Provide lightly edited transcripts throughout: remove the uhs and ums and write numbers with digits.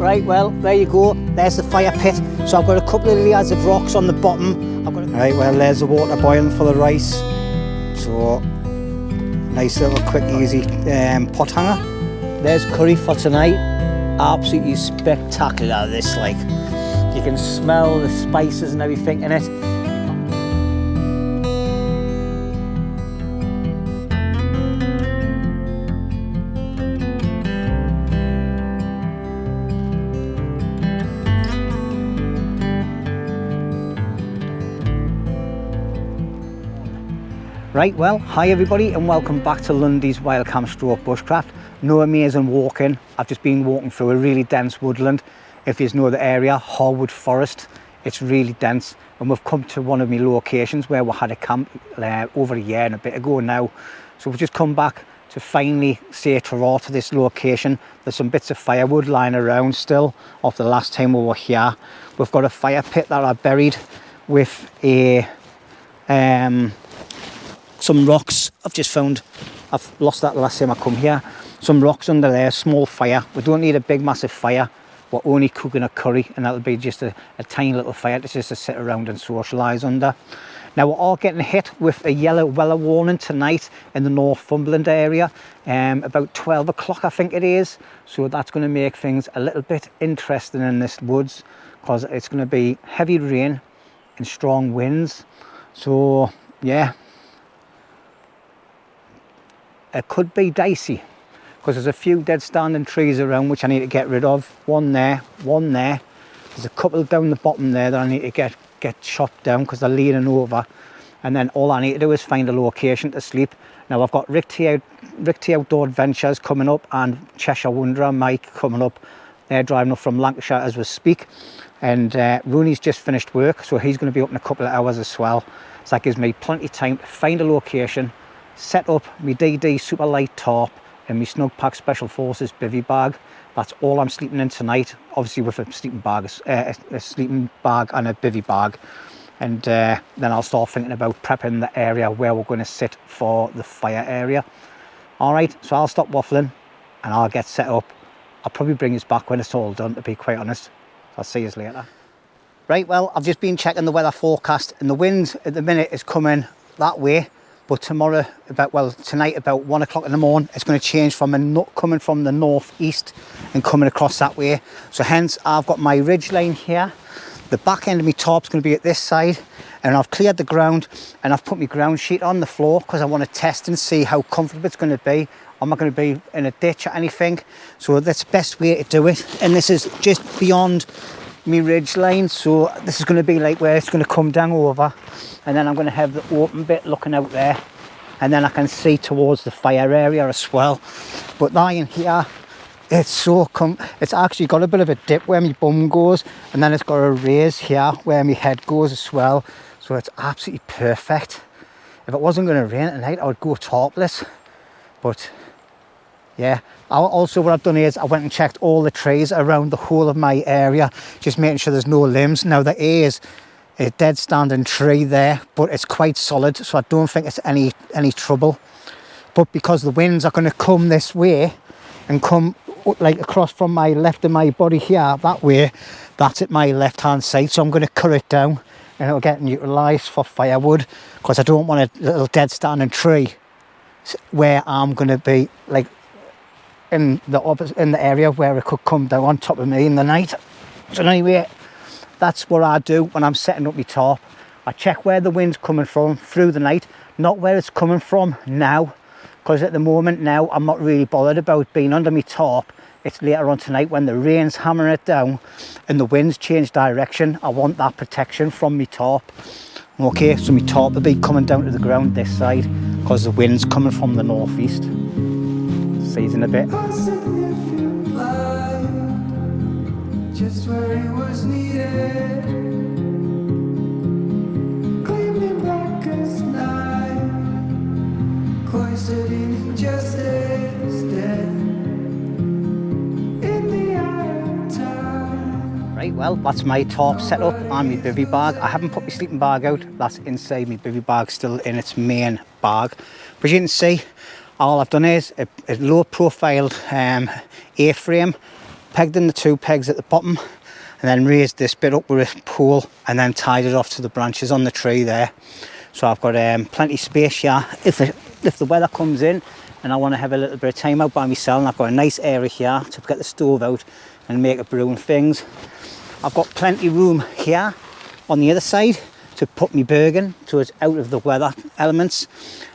Right, well, there you go. There's the fire pit. So I've got a couple of layers of rocks on the bottom. Right, well, there's the water boiling for the rice. So, nice little quick, easy pot hanger. There's curry for tonight. Absolutely spectacular, this, like. You can smell the spices and everything in it. Right, well, hi everybody and welcome back to LUNDY'S Wild Camp Stroke Bushcraft. No amazing walking. I've just been walking through a really dense woodland. If you know the area, Harwood Forest, it's really dense. And we've come to one of my locations where we had a camp over a year and a bit ago now. So we've just come back to finally say ta-ra to this location. There's some bits of firewood lying around still off the last time we were here. We've got a fire pit that I buried with a some rocks I've just found. I've lost that the last time I come here. Some rocks under there, small fire. We don't need a big massive fire. We're only cooking a curry and that'll be just a tiny little fire to just to sit around and socialise under. Now we're all getting hit with a yellow weather warning tonight in the Northumberland area. About 12 o'clock I think it is. So that's going to make things a little bit interesting in this woods because it's going to be heavy rain and strong winds. So yeah. It could be dicey because there's a few dead standing trees around which I need to get rid of. One there, one there. There's a couple down the bottom there that I need to get chopped down because they're leaning over. And then all I need to do is find a location to sleep. Now I've got Rick T Outdoor Adventures coming up and Cheshire Wanderer Mike coming up. They're driving up from Lancashire as we speak. And Roney's just finished work, so he's going to be up in a couple of hours as well. So that gives me plenty of time to find a location, set up my DD super light tarp and my Snug Pack Special Forces bivvy bag. That's all I'm sleeping in tonight, obviously with a sleeping bag and a bivvy bag. And then I'll start thinking about prepping the area where we're going to sit for the fire area. All right, so I'll stop waffling and I'll get set up. I'll probably bring us back when it's all done, to be quite honest. I'll see you later. Right, well, I've just been checking the weather forecast and the wind at the minute is coming that way. But tomorrow, tonight about 1 o'clock in the morning, it's going to change from coming from the northeast and coming across that way. So hence, I've got my ridge line here. The back end of my tarp's going to be at this side. And I've cleared the ground and I've put my ground sheet on the floor because I want to test and see how comfortable it's going to be. I'm not going to be in a ditch or anything. So that's the best way to do it. And this is just beyond my ridge line. So this is going to be like where it's going to come down over. And then I'm going to have the open bit looking out there. And then I can see towards the fire area as well. But lying here, it's actually got a bit of a dip where my bum goes. And then it's got a raise here where my head goes as well. So it's absolutely perfect. If it wasn't going to rain tonight, I would go tarpless. But yeah, also what I've done is I went and checked all the trees around the whole of my area. Just making sure there's no limbs. Now there is a dead standing tree there, but it's quite solid, so I don't think it's any trouble. But because the winds are going to come this way and come like across from my left of my body here that way, that's at my left hand side, so I'm going to cut it down and it'll get utilised for firewood because I don't want a little dead standing tree where I'm going to be like in the area where it could come down on top of me in the night. So anyway, that's what I do when I'm setting up my tarp. I check where the wind's coming from through the night, not where it's coming from now, because at the moment now I'm not really bothered about being under my tarp. It's later on tonight when the rain's hammering it down and the winds change direction. I want that protection from my tarp. Okay, so my tarp will be coming down to the ground this side because the wind's coming from the northeast. See you in a bit. Just where it was needed, gleaming black as night, cloistered in injustice, dead in the eye of time. Right, well, that's my tarp set up and my bivvy bag. I haven't put my sleeping bag out. That's inside. My bivvy bag still in its main bag. But you can see, all I've done is a low profile A-frame pegged in the 2 pegs at the bottom, and then raised this bit up with a pole, and then tied it off to the branches on the tree there. So I've got plenty of space here. If the weather comes in and I want to have a little bit of time out by myself, and I've got a nice area here to get the stove out and make a brew and things. I've got plenty of room here on the other side to put my bergen so it's out of the weather elements.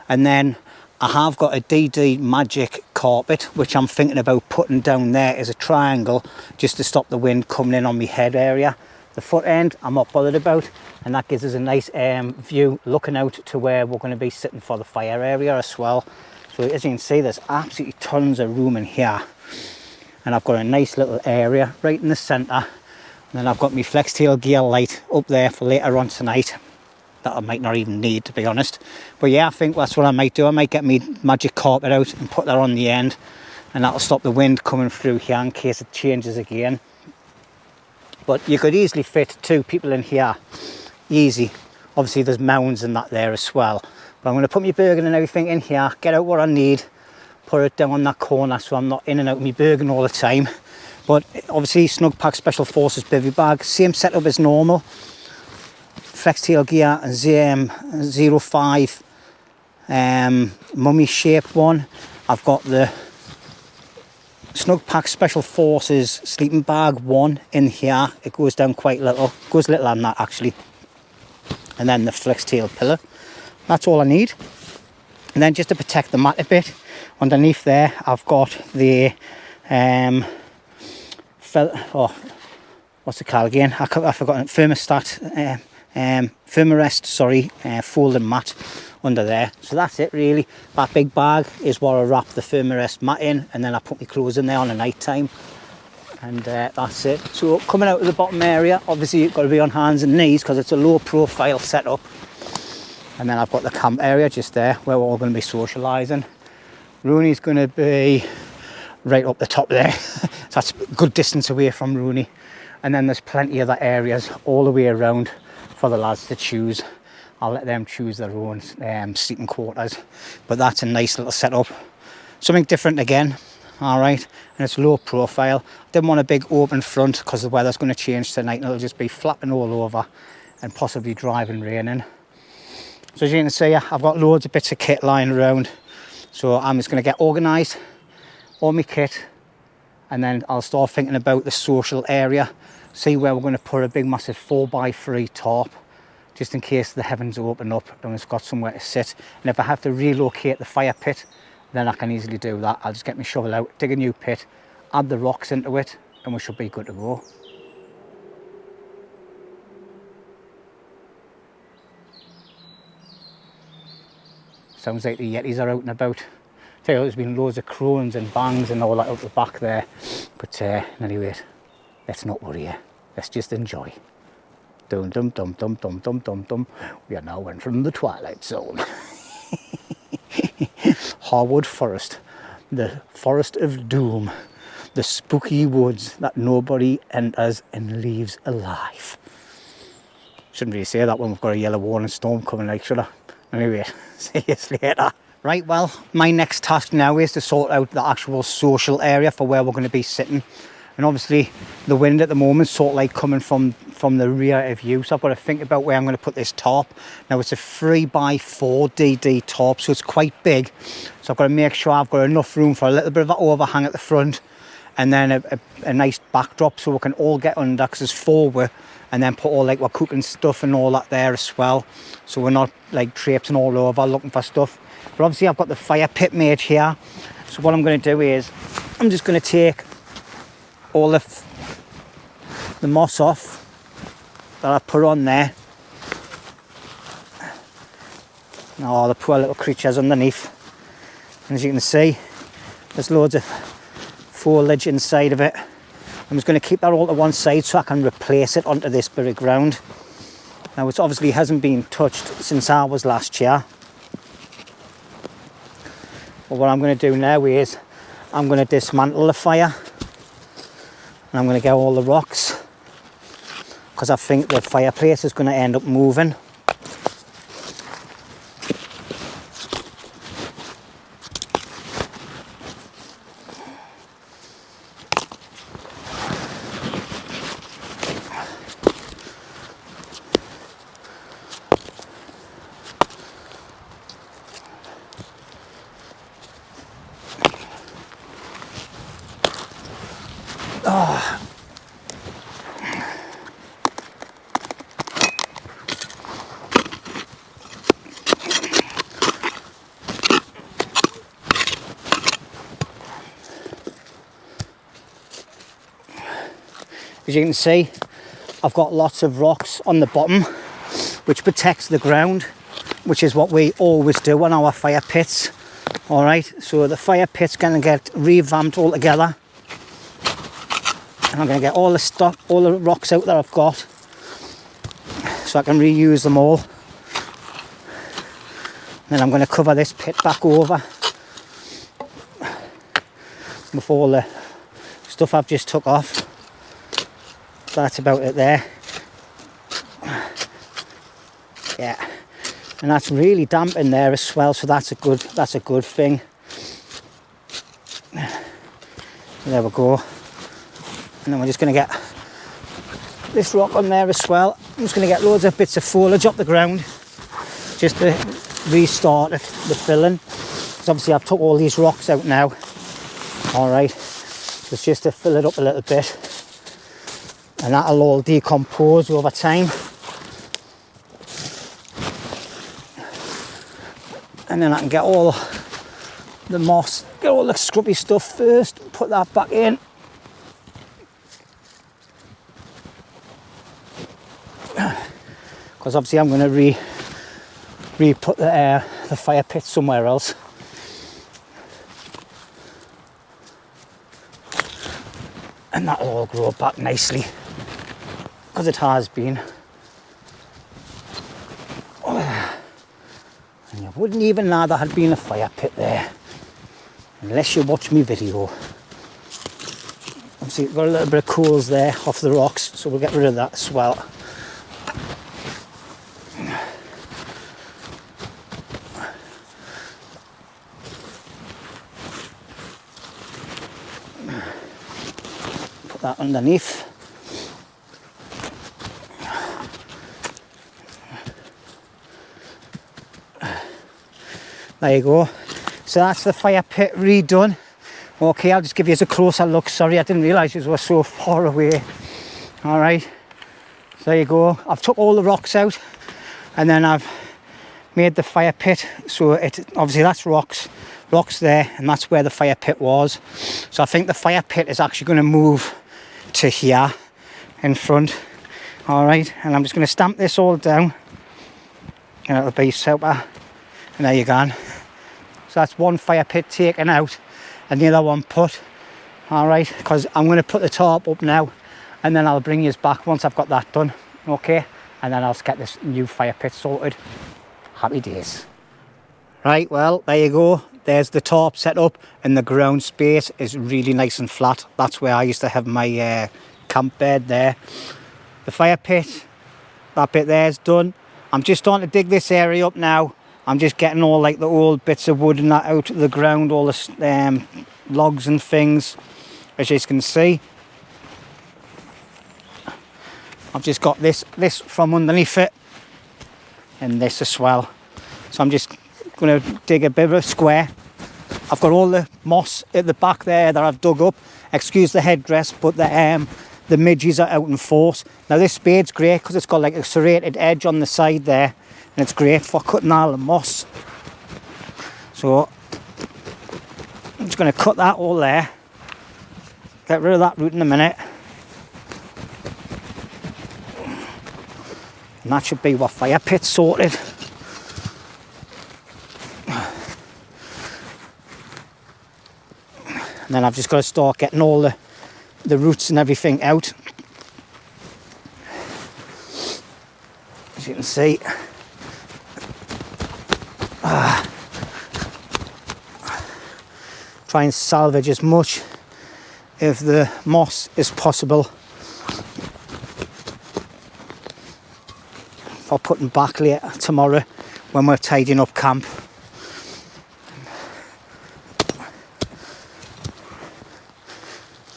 And then I have got a DD Magic carpet, which I'm thinking about putting down there as a triangle just to stop the wind coming in on my head area. The foot end I'm not bothered about, and that gives us a nice view looking out to where we're going to be sitting for the fire area as well. So as you can see, there's absolutely tons of room in here, and I've got a nice little area right in the centre. And then I've got my Flextailgear light up there for later on tonight that I might not even need, to be honest. But yeah, I think that's what I might do. I might get my magic carpet out and put that on the end, and that'll stop the wind coming through here in case it changes again. But you could easily fit 2 people in here, easy. Obviously there's mounds and that there as well. But I'm going to put my bergen and everything in here, get out what I need, put it down on that corner so I'm not in and out of my bergen all the time. But obviously Snug Pack Special Forces bivvy bag, same setup as normal. Flextailgear ZM05 mummy shaped one. I've got the Snug Pack Special Forces sleeping bag 1 in here. It goes down quite little, goes littler than that actually. And then the Flextail pillow. That's all I need. And then just to protect the mat a bit, underneath there I've got the what's it called again? I've forgotten. Thermarest, sorry, folding mat under there. So that's it really. That big bag is what I wrap the Thermarest mat in, and then I put my clothes in there on the night time, and that's it. So coming out of the bottom area, obviously you've got to be on hands and knees because it's a low profile setup. And then I've got the camp area just there where we're all going to be socialising. Roney's going to be right up the top there. So that's a good distance away from Roney. And then there's plenty of other areas all the way around for the lads to choose. I'll let them choose their own sleeping quarters. But that's a nice little setup. Something different again, all right? And it's low profile. Didn't want a big open front because the weather's going to change tonight and it'll just be flapping all over and possibly driving raining. So as you can see, I've got loads of bits of kit lying around. So I'm just going to get organised, all my kit, and then I'll start thinking about the social area, see where we're going to put a big massive 4x3 tarp, just in case the heavens open up and it's got somewhere to sit. And if I have to relocate the fire pit, then I can easily do that. I'll just get my shovel out, dig a new pit, add the rocks into it, and we should be good to go. Sounds like the Yetis are out and about. Tell you, there's been loads of crones and bangs and all that out the back there. But anyway, let's not worry here. Let's just enjoy. Dum dum dum dum dum dum dum dum. We are now entering the twilight zone. Harwood Forest, the forest of doom, the spooky woods that nobody enters and leaves alive. Shouldn't really say that when we've got a yellow warning storm coming, like, should I? Anyway, see you later. Right, well, my next task now is to sort out the actual social area for where we're going to be sitting. And obviously the wind at the moment sort of like coming from the rear of you, so I've got to think about where I'm going to put this tarp. Now it's a 3x4 DD tarp, so it's quite big, so I've got to make sure I've got enough room for a little bit of an overhang at the front, and then a nice backdrop so we can all get under, because there's 4 of us, and then put all like our cooking stuff and all that there as well, so we're not like traipsing all over looking for stuff. But obviously I've got the fire pit made here, so what I'm going to do is I'm just going to take all the moss off that I put on there. Oh, the poor little creatures underneath. And as you can see, there's loads of foliage inside of it. I'm just going to keep that all to one side so I can replace it onto this bit of ground. Now it obviously hasn't been touched since I was last here. But what I'm going to do now is I'm going to dismantle the fire. And I'm going to get all the rocks, because I think the fireplace is going to end up moving. As you can see, I've got lots of rocks on the bottom, which protects the ground, which is what we always do on our fire pits. All right, so the fire pit's going to get revamped altogether, and I'm going to get all the stuff, all the rocks out that I've got, so I can reuse them all. Then I'm going to cover this pit back over with all the stuff I've just took off. That's about it there. Yeah, and that's really damp in there as well, so that's a good thing. There we go. And then we're just going to get this rock on there as well. I'm just going to get loads of bits of foliage up the ground just to restart the filling, because obviously I've took all these rocks out now. All right, it's just to fill it up a little bit, and that'll all decompose over time. And then I can get all the moss, get all the scrubbly stuff first, put that back in. Because obviously I'm going to re-put the fire pit somewhere else. And that'll all grow back nicely, because it has been. And you wouldn't even know there had been a fire pit there unless you watch me video. Obviously we've got a little bit of coals there off the rocks, so we'll get rid of that as well. Put that underneath. There you go. So that's the fire pit redone. Okay, I'll just give you a closer look. Sorry, I didn't realise you were so far away. All right, so there you go. I've took all the rocks out, and then I've made the fire pit. So it obviously that's rocks there, and that's where the fire pit was. So I think the fire pit is actually going to move to here in front. All right, and I'm just going to stamp this all down, and it'll be super. And there you go. So that's one fire pit taken out and the other one put. All right, because I'm going to put the tarp up now, and then I'll bring you back once I've got that done. Okay, and then I'll get this new fire pit sorted. Happy days. Right, well, there you go. There's the tarp set up, and the ground space is really nice and flat. That's where I used to have my camp bed there. The fire pit, that bit there is done. I'm just starting to dig this area up now. I'm just getting all like the old bits of wood and that out of the ground, all the logs and things, as you can see. I've just got this from underneath it, and this as well. So I'm just going to dig a bit of a square. I've got all the moss at the back there that I've dug up. Excuse the headdress, but the midges are out in force. Now this spade's great because it's got like a serrated edge on the side there, and it's great for cutting all the moss. So I'm just going to cut that all there, get rid of that root in a minute, and that should be what fire pit's sorted. And then I've just got to start getting all the roots and everything out. As you can see. Try and salvage as much of the moss as possible for putting back later tomorrow when we're tidying up camp.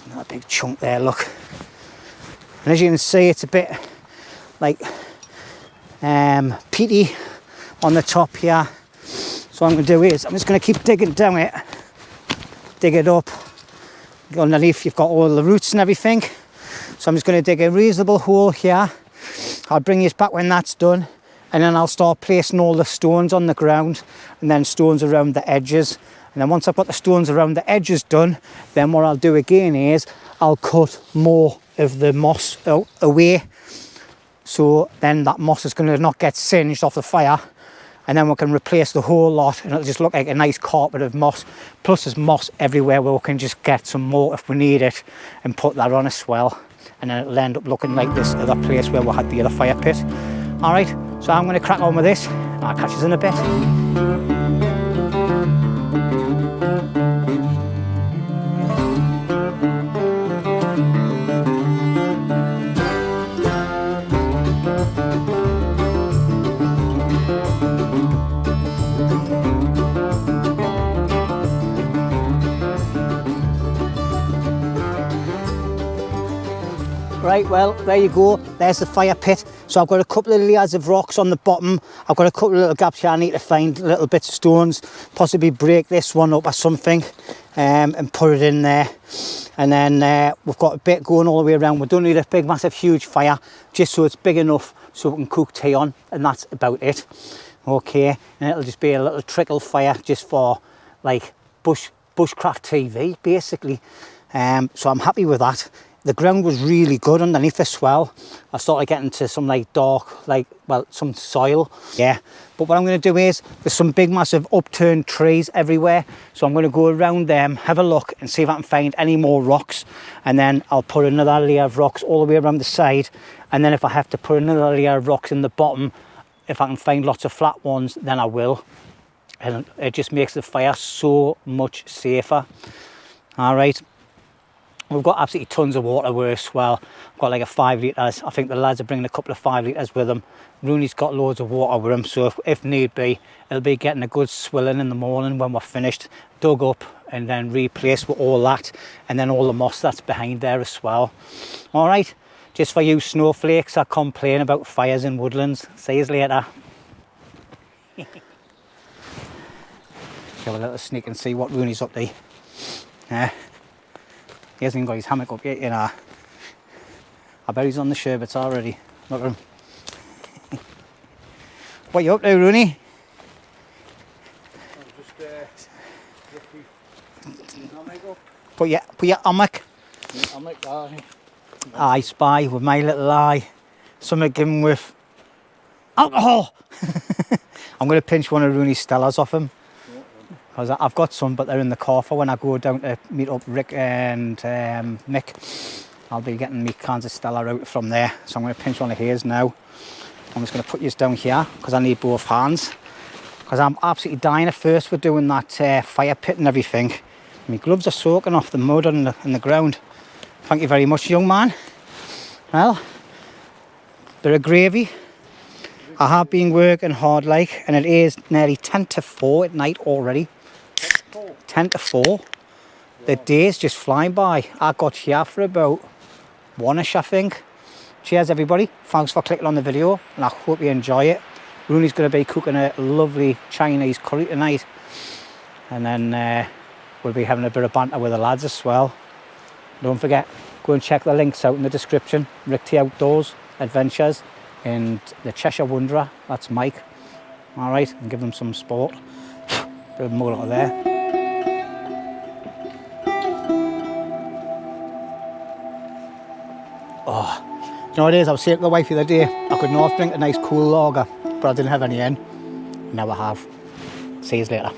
That big chunk there, look. And as you can see, it's a bit like peaty on the top here. So what I'm going to do is I'm just going to keep digging down it, dig it up. Underneath you've got all the roots and everything. So I'm just going to dig a reasonable hole here. I'll bring you back when that's done, and then I'll start placing all the stones on the ground, and then stones around the edges. And then once I've got the stones around the edges done, then what I'll do again is I'll cut more of the moss away, so then that moss is going to not get singed off the fire, and then we can replace the whole lot and it'll just look like a nice carpet of moss. Plus there's moss everywhere where we can just get some more if we need it and put that on as well, and then it'll end up looking like this other place where we had the other fire pit. All right, so I'm going to crack on with this and I'll catch you in a bit. Right, well, there you go. There's the fire pit. So I've got a couple of layers of rocks on the bottom. I've got a couple of little gaps here I need to find, little bits of stones, possibly break this one up or something, and put it in there. And then we've got a bit going all the way around. We don't need a big, massive, huge fire, just so it's big enough so we can cook tea on, and that's about it. Okay, and it'll just be a little trickle fire just for like bushcraft TV, basically. So I'm happy with that. The ground was really good underneath the swell. I started getting to some like dark, like, well, some soil. Yeah, but what I'm going to do is, there's some big massive upturned trees everywhere. So I'm going to go around them, have a look and see if I can find any more rocks. And then I'll put another layer of rocks all the way around the side. And then if I have to put another layer of rocks in the bottom, if I can find lots of flat ones, then I will. And it just makes the fire so much safer. All right. We've got absolutely tons of water with us. Well, I've got like a 5 litres. I think the lads are bringing a couple of 5 litres with them. Rooney's got loads of water with him, so if need be, it'll be getting a good swilling in the morning when we're finished, dug up and then replaced with all that, and then all the moss that's behind there as well. All right, just for you snowflakes that complain about fires in woodlands. See you later. Have a little sneak and see what Rooney's up to. He hasn't even got his hammock up yet, you know. I bet he's on the sherbets already. Look at him. What you up to, Rooney? Put your hammock. I spy with my little eye. Something given with alcohol. I'm going to pinch one of Rooney's Stellas off him. Because I've got some, but they're in the car for when I go down to meet up Rick and Mick. I'll be getting me cans of Stella out from there. So I'm going to pinch one of his now. I'm just going to put yours down here because I need both hands. Because I'm absolutely dying at first with doing that fire pit and everything. My gloves are soaking off the mud and the ground. Thank you very much, young man. Well, bit of gravy. I have been working hard like, and it is nearly 10 to 4 at night already. 10 to 4. The day's just flying by. I got here for about 1ish, I think. Cheers, everybody. Thanks for clicking on the video, and I hope you enjoy it. Rooney's going to be cooking a lovely Chinese curry tonight. And then we'll be having a bit of banter with the lads as well. Don't forget, go and check the links out in the description. Rick T Outdoors Adventures and the Cheshire Wanderer. That's Mike. All right, and give them some sport. Bit of mud out of there. Oh, you know what it is? I was saying to the wife the other day, I could not drink a nice cool lager, but I didn't have any in. Now I have. See you later.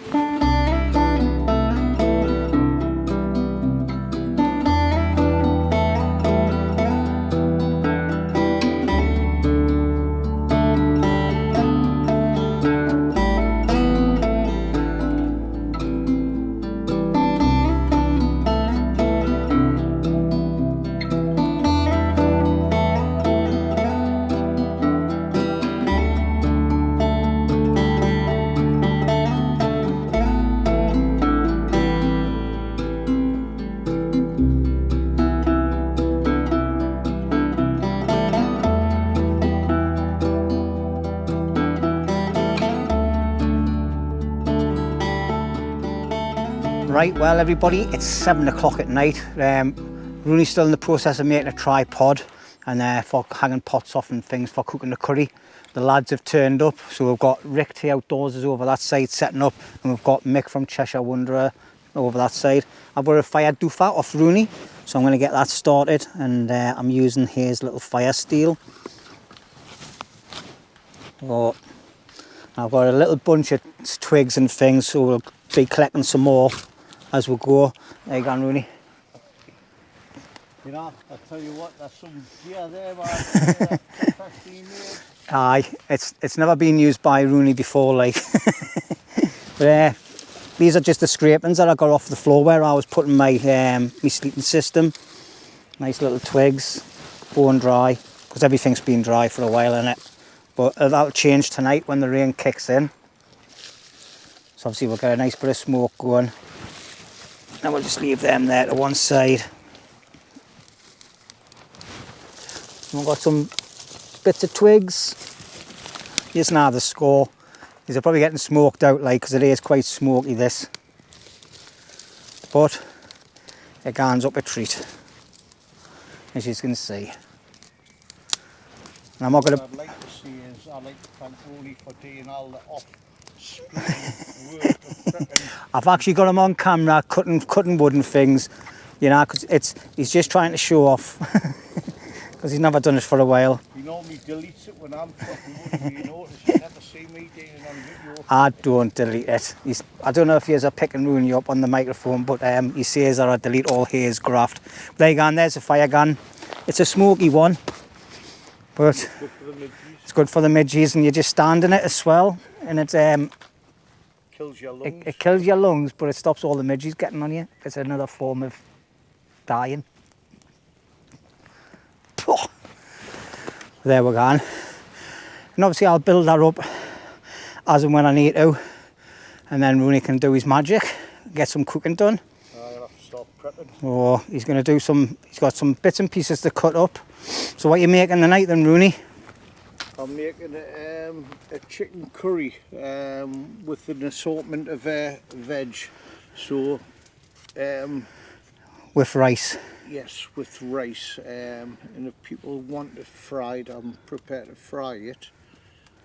Right, well everybody, it's 7 o'clock at night. Rooney's still in the process of making a tripod and for hanging pots off and things for cooking the curry. The lads have turned up, so we've got Rick T Outdoors is over that side setting up, and we've got Mick from Cheshire Wanderer over that side. I've got a fire doofer off Roney, so I'm going to get that started, and I'm using his little fire steel. Oh, I've got a little bunch of twigs and things, so we'll be collecting some more as we go. There you go, Roney. You know, I tell you what, there's some gear there, man. Aye, it's never been used by Roney before, like. But these are just the scrapings that I got off the floor where I was putting my my sleeping system. Nice little twigs, bone dry, because everything's been dry for a while, innit? But that'll change tonight when the rain kicks in. So obviously we'll get a nice bit of smoke going. And we'll just leave them there to one side. And we've got some bits of twigs. Here's now the score. These are probably getting smoked out, like, because it is quite smoky, this. But it gangs up a treat, as you can see. And I'm not going to... What I'd like to see is, I'd like to thank Roney for doing all the off-screen work of prepping. I've actually got him on camera cutting wood and things, you know, because he's just trying to show off. Because he's never done it for a while. He normally deletes it when I'm chopping wood, you notice. You never see me doing it on video. I don't delete it. I don't know if he's picking Roney up on the microphone, but he says that I delete all his graft. There you go, and there's a fire gun. It's a smoky one, but it's good for the midges, and you just stand in it as well, and it kills your lungs. It kills your lungs, but it stops all the midges getting on you. It's another form of dying. There we're going. And obviously I'll build that up as and when I need to, and then Roney can do his magic, get some cooking done. I'll have to start prepping. Oh, he's going to do he's got some bits and pieces to cut up. So what are you making tonight then, Roney? I'm making a chicken curry with an assortment of veg. So, with rice. yes, with rice. And if people want it fried, I'm prepared to fry it.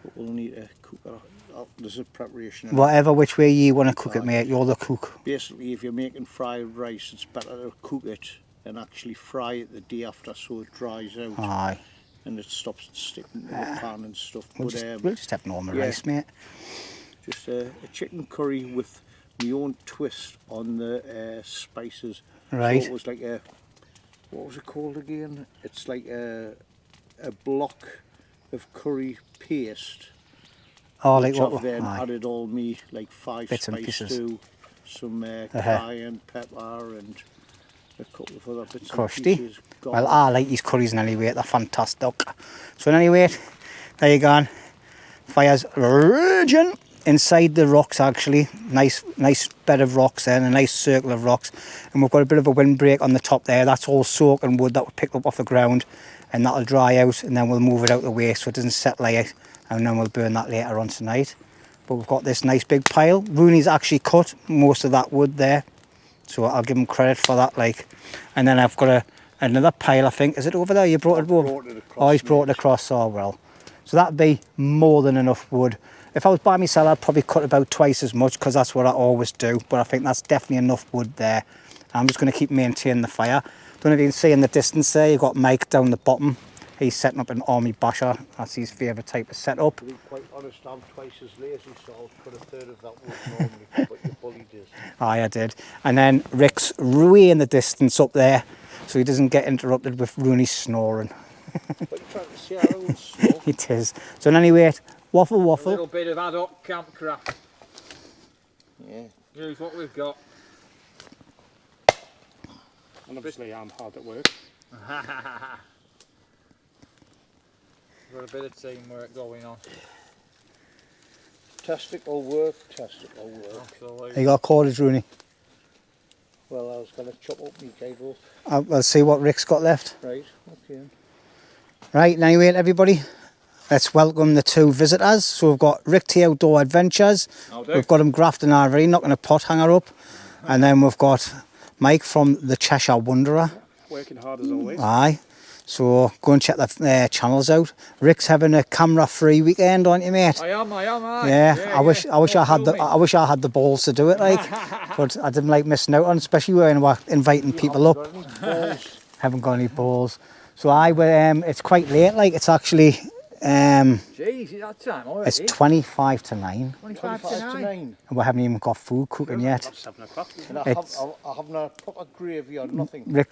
But we'll need to cook it. There's a preparation. Whatever which way you want to cook it, mate, you're the cook. Basically, if you're making fried rice, it's better to cook it and actually fry it the day after so it dries out. Aye. And it stops sticking to the pan and stuff. We'll just have normal rice, mate. Just a chicken curry with my own twist on the spices. Right. So it was like what was it called again? It's like a block of curry paste. Oh, like which what? I've then Aye. added all me like 5 Bits and spice pieces. stew, some cayenne pepper and a couple of other bits Crusty. and pieces. Well, I like these curries in any way, they're fantastic. So in any way, there you go. Fire's raging inside the rocks actually. Nice bed of rocks there and a nice circle of rocks. And we've got a bit of a windbreak on the top there. That's all soaking wood that we picked up off the ground, and that'll dry out, and then we'll move it out the way so it doesn't settle out, and then we'll burn that later on tonight. But we've got this nice big pile. Roney's actually cut most of that wood there, so I'll give him credit for that, like. And then I've got another pile, I think. Is it over there? You brought it over? Oh, he's brought it across. Oh, well. So that'd be more than enough wood. If I was by myself, I'd probably cut about twice as much, because that's what I always do. But I think that's definitely enough wood there. I'm just going to keep maintaining the fire. Don't know if you can see in the distance there, you've got Mike down the bottom. He's setting up an army basher. That's his favourite type of setup. To be quite honest, I'm twice as lazy, so I'll put a third of that wood normally, but your bully does. Aye, I did. And then Rick's way in the distance up there, so he doesn't get interrupted with Roney snoring. What are you trying to say? I don't snore. It is. So anyway, waffle. A little bit of ad hoc campcraft. Yeah. Here's what we've got. And obviously I'm hard at work. Got a bit of teamwork going on. Testicle work, testicle work. Absolutely. You got cordage, Roney? Well, I was going to chop up my cable. I'll see what Rick's got left. Right, okay. Right, anyway, everybody, let's welcome the two visitors. So we've got Rick T Outdoor Adventures. We've got him grafting already, knocking a pot hanger up. And then we've got Mike from the Cheshire Wanderer. Working hard as always. Aye. So go and check the channels out. Rick's having a camera-free weekend, aren't you, mate? I am, aye. Yeah, I wish I had the balls to do it, like, but I didn't like missing out on, especially when we're inviting people up. Haven't got any balls. So it's quite late, like it's actually Jeez, is that time already? it's 25 to 9, 25 to 9. and we haven't even got food cooking yet. That's 7 o'clock. And I haven't had a proper gravy or nothing. Rick,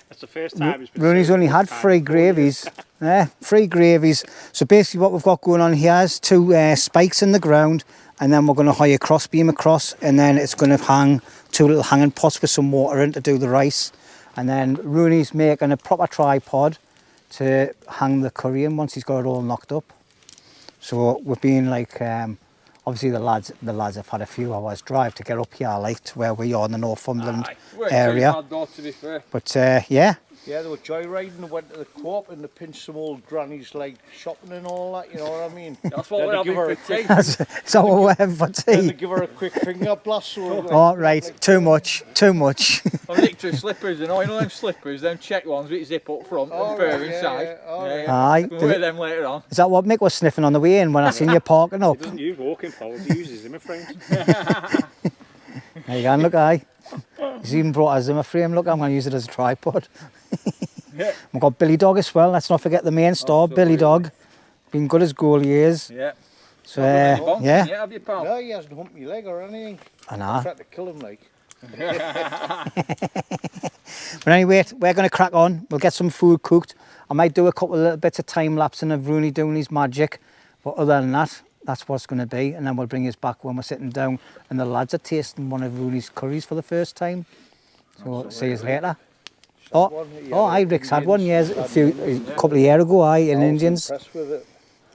That's the first time it's been Rooney's served only this had time 3 in 4 years. gravies. Yeah, 3 gravies. So basically what we've got going on here is 2 spikes in the ground, and then we're going to hire a crossbeam across, and then it's going to hang 2 little hanging pots with some water in to do the rice. And then Rooney's making a proper tripod to hang the curry in once he's got it all knocked up. So we've been like, obviously the lads have had a few hours drive to get up here, like to where we are in the Northumberland area. To be fair. But yeah. Yeah, they were joyriding and went to the co-op and they pinched some old grannies like shopping and all that, you know what I mean? That's what we're having for tea. So what we're having for Then tea. they give her a quick finger blast. So Oh, right, too much. I'm literally slippers, you know them slippers, them check ones with zip up front and fur inside. Yeah. Oh, Aye. We'll wear them later on. Is that what Mick was sniffing on the way in when I seen you parking up? He doesn't use walking poles, he uses Zimmer frames. There you go, look, aye. He's even brought a Zimmer frame. Look, I'm going to use it as a tripod. Yeah. We've got Billy Dog as well. Let's not forget the main star, Billy Dog. Been good as goal he is. Yeah. So, Yeah, yeah. have you, pal? No, he hasn't humped me leg or anything. I I know. tried to kill him like. But anyway, we're going to crack on. We'll get some food cooked. I might do a couple of little bits of time lapsing of Rooney doing his magic. But other than that, that's what it's going to be. And then we'll bring us back when we're sitting down and the lads are tasting one of Rooney's curries for the first time. So we'll see you later. Aye, Rick's had one a couple of years ago, aye, in Indians. Impressed with it.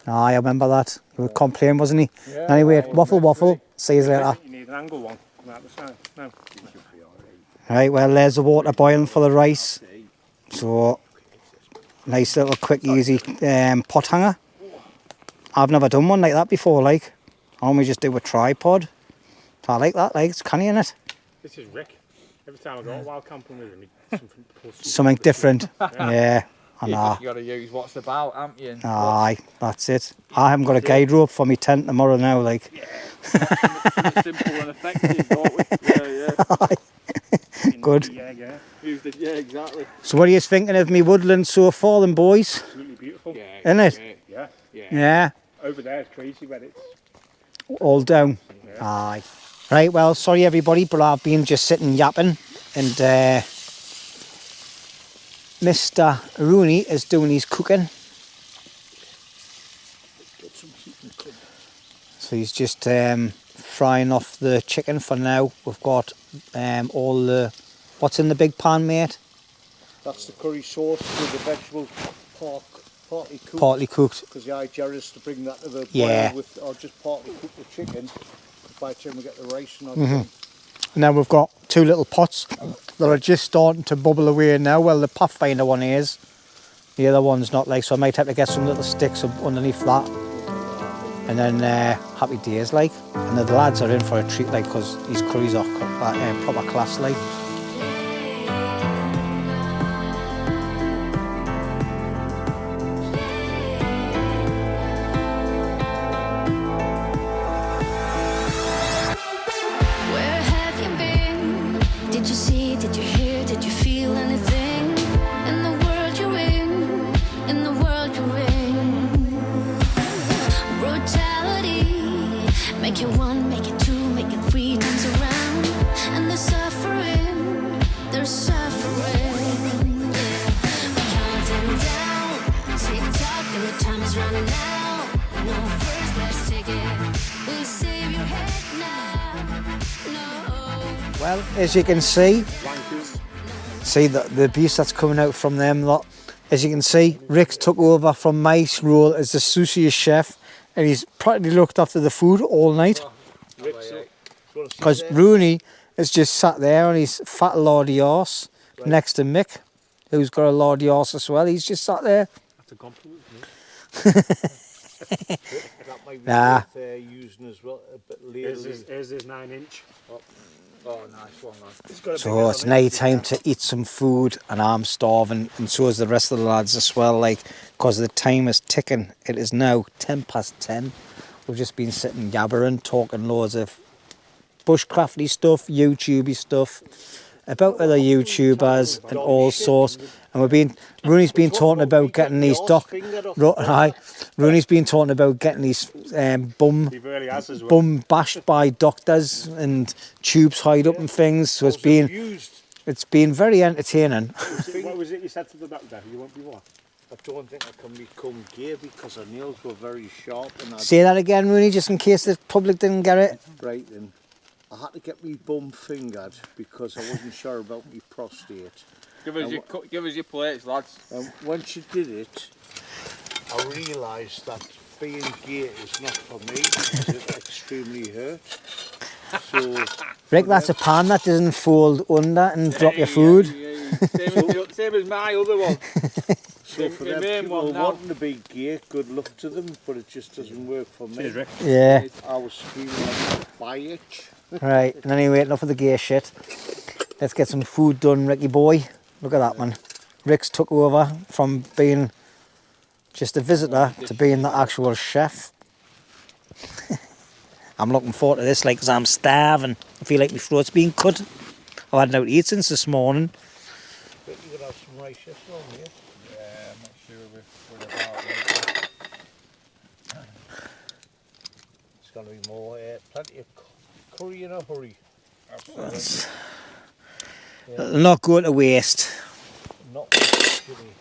Aye, I remember that. He would complain, wasn't he? Yeah, anyway, waffle. See you later. You need an angle one. Come out the side. No. Right, well, there's the water boiling for the rice. So, nice little quick, easy pot hanger. I've never done one like that before, like. I only just do a tripod. So I like that, like, it's canny in it. This is Rick. Every time I go wild camping with him, Something different. Yeah, I know. You got to use what's about, haven't you? Aye, that's it. I haven't got a guide rope for my tent tomorrow now, like. Simple and effective, don't we? Yeah. Good. Yeah. Yeah, exactly. So what are you thinking of me woodland so far then, boys? Absolutely beautiful. Isn't it? Yeah. Yeah. Over there it's crazy when it's... All down. Aye. Right, well, sorry everybody, but I've been just sitting yapping and Mr. Rooney is doing his cooking. So he's just frying off the chicken for now. We've got all the... What's in the big pan, mate? That's the curry sauce with the vegetables partly cooked. Partly cooked. Because the idea is to bring that to the Yeah. boil with, or just partly cook the chicken. By the time we get the rice and And then we've got 2 little pots that are just starting to bubble away now. Well, the Pathfinder one is. The other one's not, like, so I might have to get some little sticks underneath that. And then happy days, like. And the lads are in for a treat, like, because these curries are proper class, like. Where have you been? Did you see, did you hear, did you feel anything? In the world you're in the world you're in. Brutality, make it 1, make it 2, make it 3 times around. And they're suffering, yeah. Counting down, tick-tock, and the time is running out. No, first let's take it, we'll save your head now. No. Well, as you can see the abuse that's coming out from them lot. As you can see, Rick's took over from my role as the sushi chef, and he's practically looked after the food all night. Because Rooney has just sat there on his fat lordy arse next to Mick, who's got a lordy arse as well. He's just sat there. That's a compliment. that might be Nah. worth using as well a bit later. Here's his 9-inch. Oh, nice one, man. So it's night time to eat some food, and I'm starving, and so is the rest of the lads as well, like, because the time is ticking. It is now 10 past 10. We've just been sitting gabbering, talking loads of bushcrafty stuff, YouTubey stuff, about other YouTubers and all sorts. And Rooney's been talking about getting these Rooney's been talking about getting these bum He really has as well. bum bashed by doctors and tubes tied up and things. So it's been very entertaining. What was it you said to the doctor? You won't be what? I don't think I can become gay because her nails were very sharp. And Say that again, Rooney, just in case the public didn't get it. Right then, I had to get me bum fingered because I wasn't sure about my prostate. Give us your plates, lads. And when she did it, I realised that being gay is not for me because it extremely hurt. So, Rick, that's a pan that doesn't fold under and drop your food. Same as my other one. so for them people wanting to be gay, good luck to them, but it just doesn't work for me. Cheers, Rick. Yeah. I was screaming like a bitch. Right, and anyway, enough of the gay shit. Let's get some food done, Ricky boy. Look at that, man. Rick's took over from being just a visitor to being the actual chef. I'm looking forward to this, like, because I'm starving. I feel like my throat's being cut. I've had no to eat since this morning. But you could have some rice as well, yeah? Yeah, I'm not sure we're about it. It's going to be more, plenty of curry in a hurry. Absolutely. It'll not go to waste. Not chili.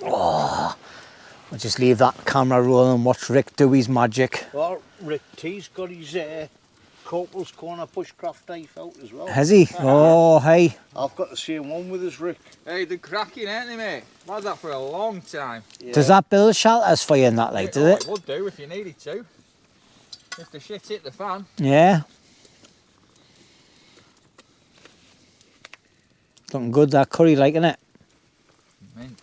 I'll just leave that camera rolling and watch Rick do his magic. Well, Rick T's got his Corporal's Corner bushcraft knife out as well. Has he? Oh, hey. I've got the same one with us, Rick. Hey, they're cracking, ain't they, mate? I've had that for a long time. Yeah. Does that build shelters for you and that, like, does it? It would do if you needed to. If the shit hit the fan. Yeah. Looking good, that curry, like, innit? Mint.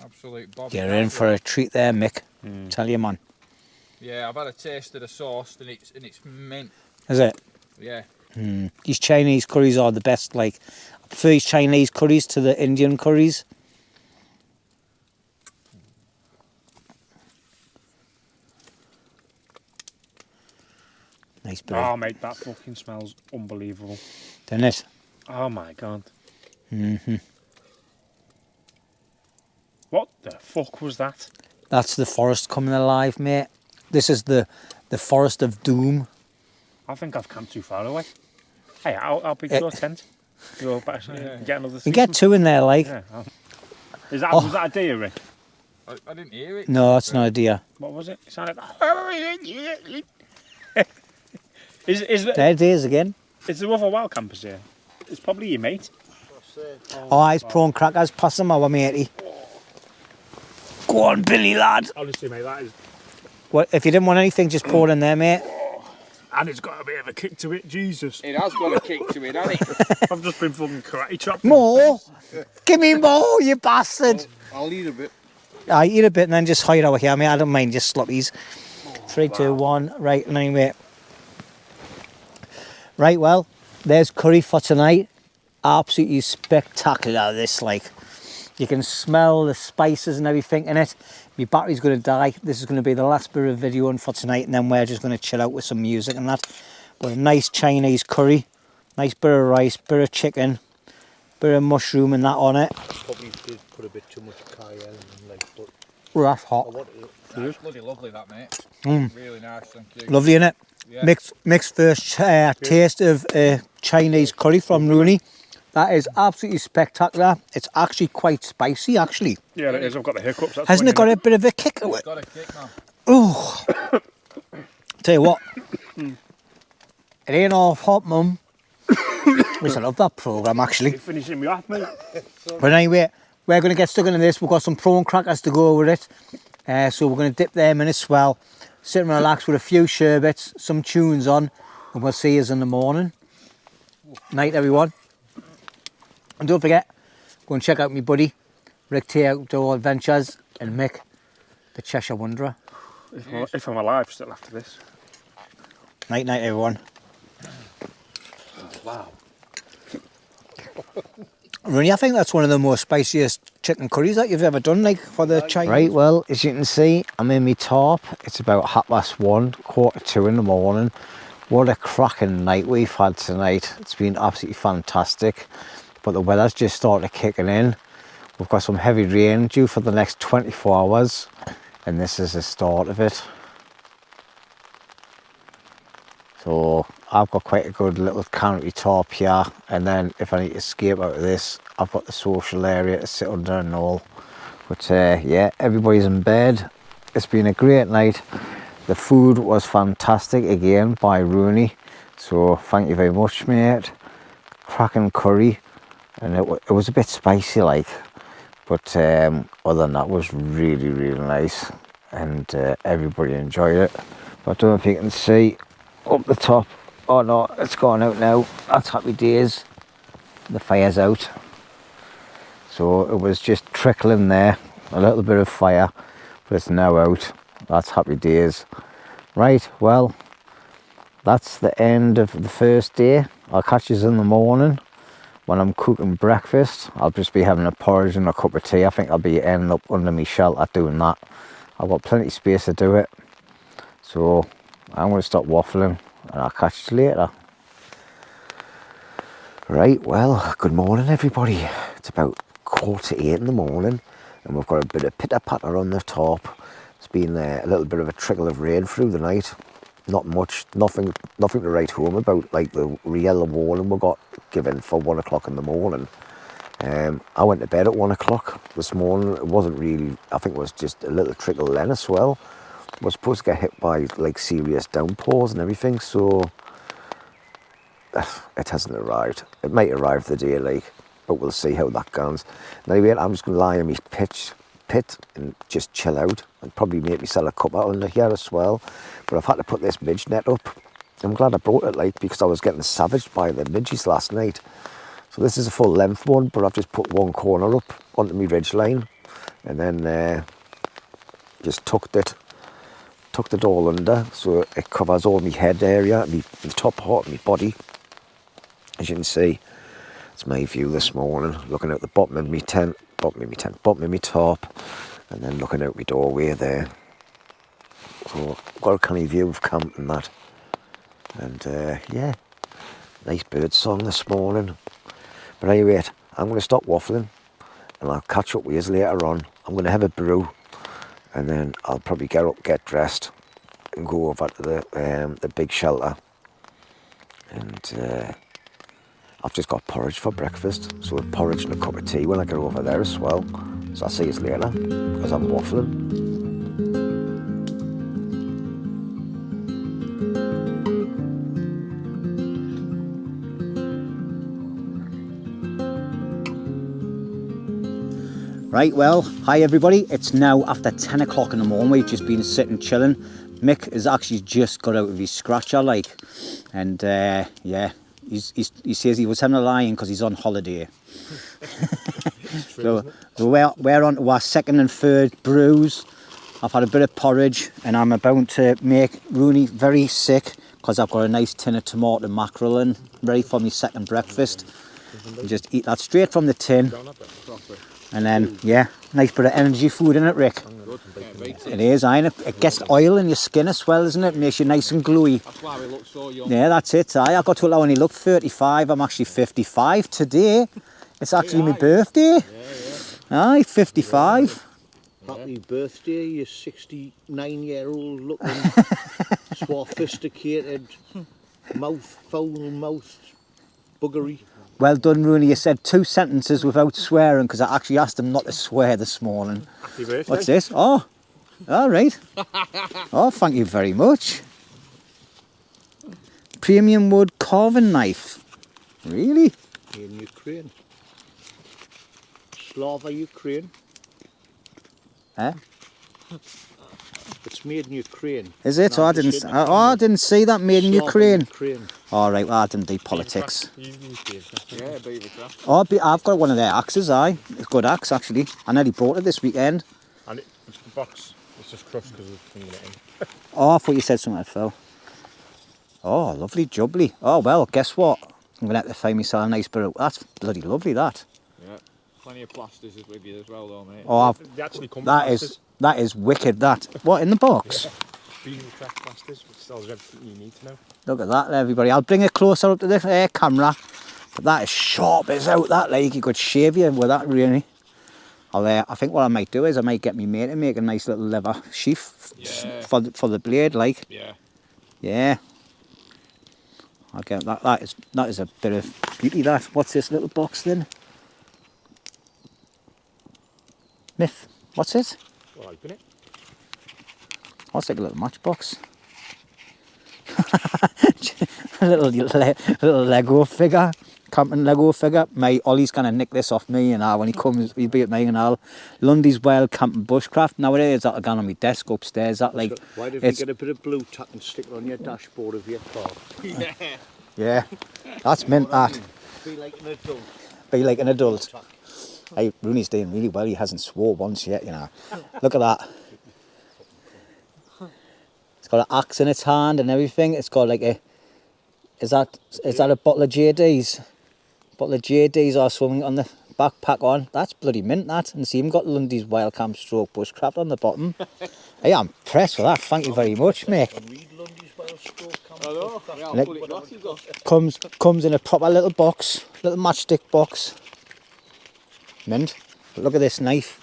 Absolute bob. You're in for a treat there, Mick. Tell you, man. Yeah, I've had a taste of the sauce and it's mint. Is it? Yeah. These Chinese curries are the best, like, I prefer these Chinese curries to the Indian curries. Nice bit. Oh, mate, that fucking smells unbelievable. Doesn't it? Oh my god. Mm-hmm. What the fuck was that? That's the forest coming alive, mate. This is the forest of doom. I think I've come too far away. Hey, I'll be your tent. You'll better get another You season. get two in there, like. Yeah. Was that a deer, Rick? I didn't hear it. No, it's not a deer. What was it? It sounded is There it is again. there other wild campers here? It's probably your mate. Oh, it's prawn crackers. Pass them over, matey. Go on, Billy, lad. Honestly, mate, that is... Well, if you didn't want anything, just pour it in there, mate. And it's got a bit of a kick to it, Jesus. It has got a kick to it, hasn't it? I've just been fucking karate chopped. More? Give me more, you bastard. I'll eat a bit. I eat a bit and then just hide over here, mate. I don't mind, just sloppies. 3, 2, 1. Right, anyway. Right, well, there's curry for tonight. Absolutely spectacular, this, like. You can smell the spices and everything in it. My battery's going to die. This is going to be the last bit of videoing for tonight, and then we're just going to chill out with some music and that. But a nice Chinese curry, nice bit of rice, bit of chicken, bit of mushroom and that on it. Probably did put a bit too much cayenne in, like, but Oh, that's I hot. wanted it. That's bloody lovely, that, mate. Really nice, thank you. Lovely, innit? Yeah. Mick's first taste of Chinese curry from Roney. That is absolutely spectacular. It's actually quite spicy, actually. Yeah, it is. I've got the hiccups. That's Hasn't it got winning a bit of a kick to It's it? got a kick, man. Oh, tell you what, it ain't half hot, Mum. Which I love that programme, actually. You're finishing me off, mate. But anyway, we're going to get stuck into this. We've got some prawn crackers to go with it. So we're going to dip them in a swell, sit and relax with a few sherbets, some tunes on, and we'll see you in the morning. Night, everyone. And don't forget, go and check out my buddy, Rick T Outdoor Adventures, and Mick, the Cheshire Wanderer. If I'm alive still after this. Night night, everyone. Wow. Roney, I think that's one of the most spiciest chicken curries that you've ever done, like, for the Chinese. Right, well, as you can see, I'm in my Tarp. It's about 1:30, 1:45 in the morning. What a cracking night we've had tonight. It's been absolutely fantastic. But the weather's just started kicking in. We've got some heavy rain due for the next 24 hours. And this is the start of it. So I've got quite a good little canopy tarp here, and then if I need to escape out of this, I've got the social area to sit under and all. But yeah, everybody's in bed. It's been a great night. The food was fantastic again by Roney, so thank you very much, mate. Cracking curry, and it was a bit spicy like, but other than that, it was really, really nice, and everybody enjoyed it. But I don't know if you can see up the top. Oh no, it's gone out now. That's happy days. The fire's out. So it was just trickling there, a little bit of fire, but it's now out. That's happy days. Right, well, that's the end of the first day. I'll catch you in the morning when I'm cooking breakfast. I'll just be having a porridge and a cup of tea. I think I'll be ending up under my shelter doing that. I've got plenty of space to do it. So I'm going to stop waffling and I'll catch you later. Right, well, good morning everybody. It's about 7:45 in the morning and we've got a bit of pitter patter on the top. It's been a little bit of a trickle of rain through the night. Not much, nothing to write home about, like the real warning we got given for 1 o'clock in the morning. I went to bed at 1 o'clock this morning. It wasn't really, I think it was just a little trickle then as well. Was supposed to get hit by like serious downpours and everything, so it hasn't arrived. It might arrive today, like, but we'll see how that goes. Anyway, I'm just going to lie in my pit and just chill out and probably make myself a cuppa under here as well. But I've had to put this midge net up. I'm glad I brought it, like, because I was getting savaged by the midges last night. So this is a full length one, but I've just put one corner up onto my ridge line and then just tucked it all under so it covers all my head area, the top part of my body. As you can see, it's my view this morning, looking at the bottom of my tent, bottom of my top, and then looking out my doorway there. So I've got a canny view of camp and that. And yeah, nice bird song this morning. But anyway, I'm going to stop waffling and I'll catch up with you later on. I'm going to have a brew and then I'll probably get up, get dressed and go over to the big shelter. And I've just got porridge for breakfast, so a porridge and a cup of tea when I get over there as well. So I'll see you later because I'm waffling. Right, well, hi everybody. It's now after 10 o'clock in the morning. We've just been sitting chilling. Mick has actually just got out of his scratcher, like, and yeah, he says he was having a lie-in because he's on holiday. So we're on to our second and third brews. I've had a bit of porridge and I'm about to make Roney very sick because I've got a nice tin of tomato mackerel in, ready for my second breakfast. And just eat that straight from the tin. And then, yeah, nice bit of energy food in it, Rick. It is, it gets oil in your skin as well, isn't it? Makes you nice and glowy. That's why we look so young. Yeah, that's it. I got told I only looked 35. I'm actually 55 today. It's actually my birthday. Aye, 55. Happy birthday, you 69-year-old looking, sophisticated, foul mouth buggery. Well done, Roney. You said 2 sentences without swearing because I actually asked him not to swear this morning. Happy birthday. What's this? Oh, all right. Oh, thank you very much. Premium wood carving knife. Really? In Ukraine. Slava Ukraine. Eh? It's made in Ukraine. Is it? Oh, I didn't see that. Made in Slava Ukraine. Ukraine. All right, well, I didn't do politics. Yeah, BUSHCRAFT. Oh, I've got one of their axes, aye. It's a good axe, actually. I nearly bought it this weekend. And it's the box, it's just crushed because of the thing in it. Oh, I thought you said something that fell. Oh, lovely jubbly. Oh, well, guess what? I'm going to have to find myself a nice bit of... That's bloody lovely, that. Yeah. Plenty of plasters with you as well, though, mate. Oh, They actually come with that plasters. that is wicked, that. What, in the box? BUSHCRAFT plasters, which tells you everything you need to know. Look at that, everybody. I'll bring it closer up to the camera. But that is sharp as out, that. Like, you could shave you with that, really. I think what I might do is I might get me mate to make a nice little leather sheath for the blade, like. Yeah. Yeah. Okay, that is a bit of beauty, that. What's this little box then? Myth. What's it? Well, open it. What's like a little matchbox? a little Lego figure. Camping Lego figure. Ollie's gonna nick this off me and when he comes he'll be at me and I'll LUNDY'S Wild Camping Bushcraft. Nowadays that'll go on my desk upstairs. That like why don't you get a bit of blue tack and stick it on your dashboard of your car? Yeah. That's mint, that. Be like an adult. Be like an adult. Hey, Roney's doing really well. He hasn't swore once yet, you know. Look at that. It's got an axe in its hand and everything. It's got like a... Is that a bottle of JD's? Bottle of JD's are swimming on the backpack on. That's bloody mint, that. And see, even got LUNDY'S Wild Camp Stroke Bushcraft on the bottom. Hey, I'm impressed with that. Thank you very much, mate. Comes in a proper little box, little matchstick box. Mint. But look at this knife.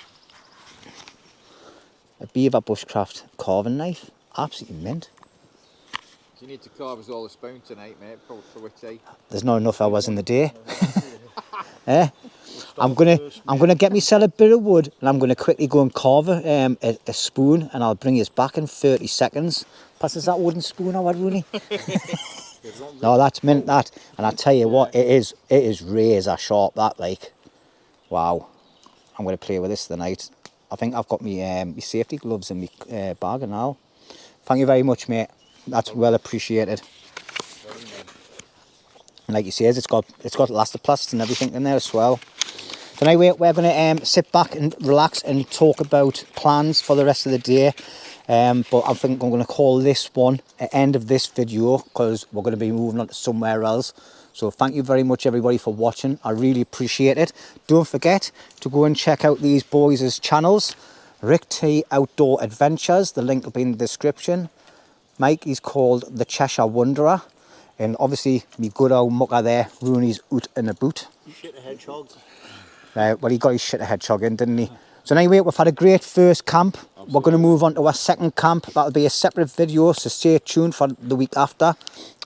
A Beaver Bushcraft carving knife. Absolutely mint. You need to carve us all a spoon tonight, mate, for witty. There's not enough hours in the day. Eh? I'm gonna get myself a bit of wood and I'm gonna quickly go and carve a spoon and I'll bring you back in 30 seconds. Passes that wooden spoon I had, Rooney. No, that's mint, that. And I tell you what, it is razor sharp, that, like. Wow. I'm gonna play with this tonight. I think I've got my safety gloves in my bag and all. Thank you very much, mate. That's well appreciated. And like you say, it's got elastoplast and everything in there as well. So anyway, we're going to sit back and relax and talk about plans for the rest of the day. But I think I'm going to call this one the end of this video because we're going to be moving on to somewhere else. So thank you very much, everybody, for watching. I really appreciate it. Don't forget to go and check out these boys' channels. Rick T Outdoor Adventures. The link will be in the description. Mike is called the Cheshire Wanderer. And obviously, me good old mucker there, Roney's out in a boot. Shit a hedgehog. Well, he got his shit a hedgehog in, didn't he? So anyway, we've had a great first camp. Absolutely. We're going to move on to our second camp. That'll be a separate video, so stay tuned for the week after.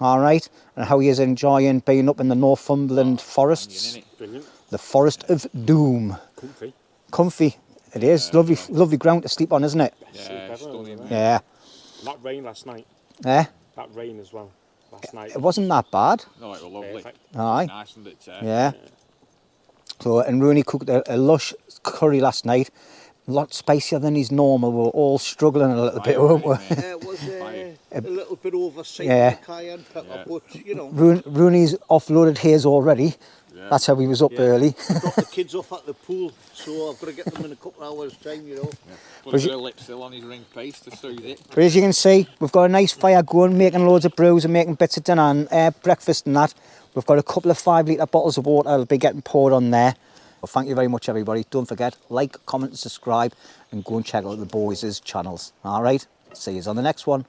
All right? And how he is enjoying being up in the Northumberland forests. Brilliant. The Forest of Doom. Comfy. Comfy. It is. Lovely ground to sleep on, isn't it? Yeah, stunning, mate. Yeah. That rain last night. Eh? That rain as well. Last night. It wasn't that bad. No, it was lovely. Perfect. Aye. Nice, and it's Yeah. So, and Roney cooked a lush curry last night. A lot spicier than his normal. We were all struggling a little bit, weren't we? It was a little bit oversight Yeah. with the cayenne pepper, but you know. Rooney's offloaded his already. Yeah. That's how he was up early. I've got the kids off at the pool, so I've got to get them in a couple of hours' time, you know. Put a bit of lip still on his ring paste to soothe it. But as you can see, we've got a nice fire going, making loads of brews and making bits of dinner and breakfast and that. We've got a couple of 5-litre bottles of water that'll be getting poured on there. Well, thank you very much, everybody. Don't forget, like, comment and subscribe and go and check out the boys' channels. All right? See you on the next one.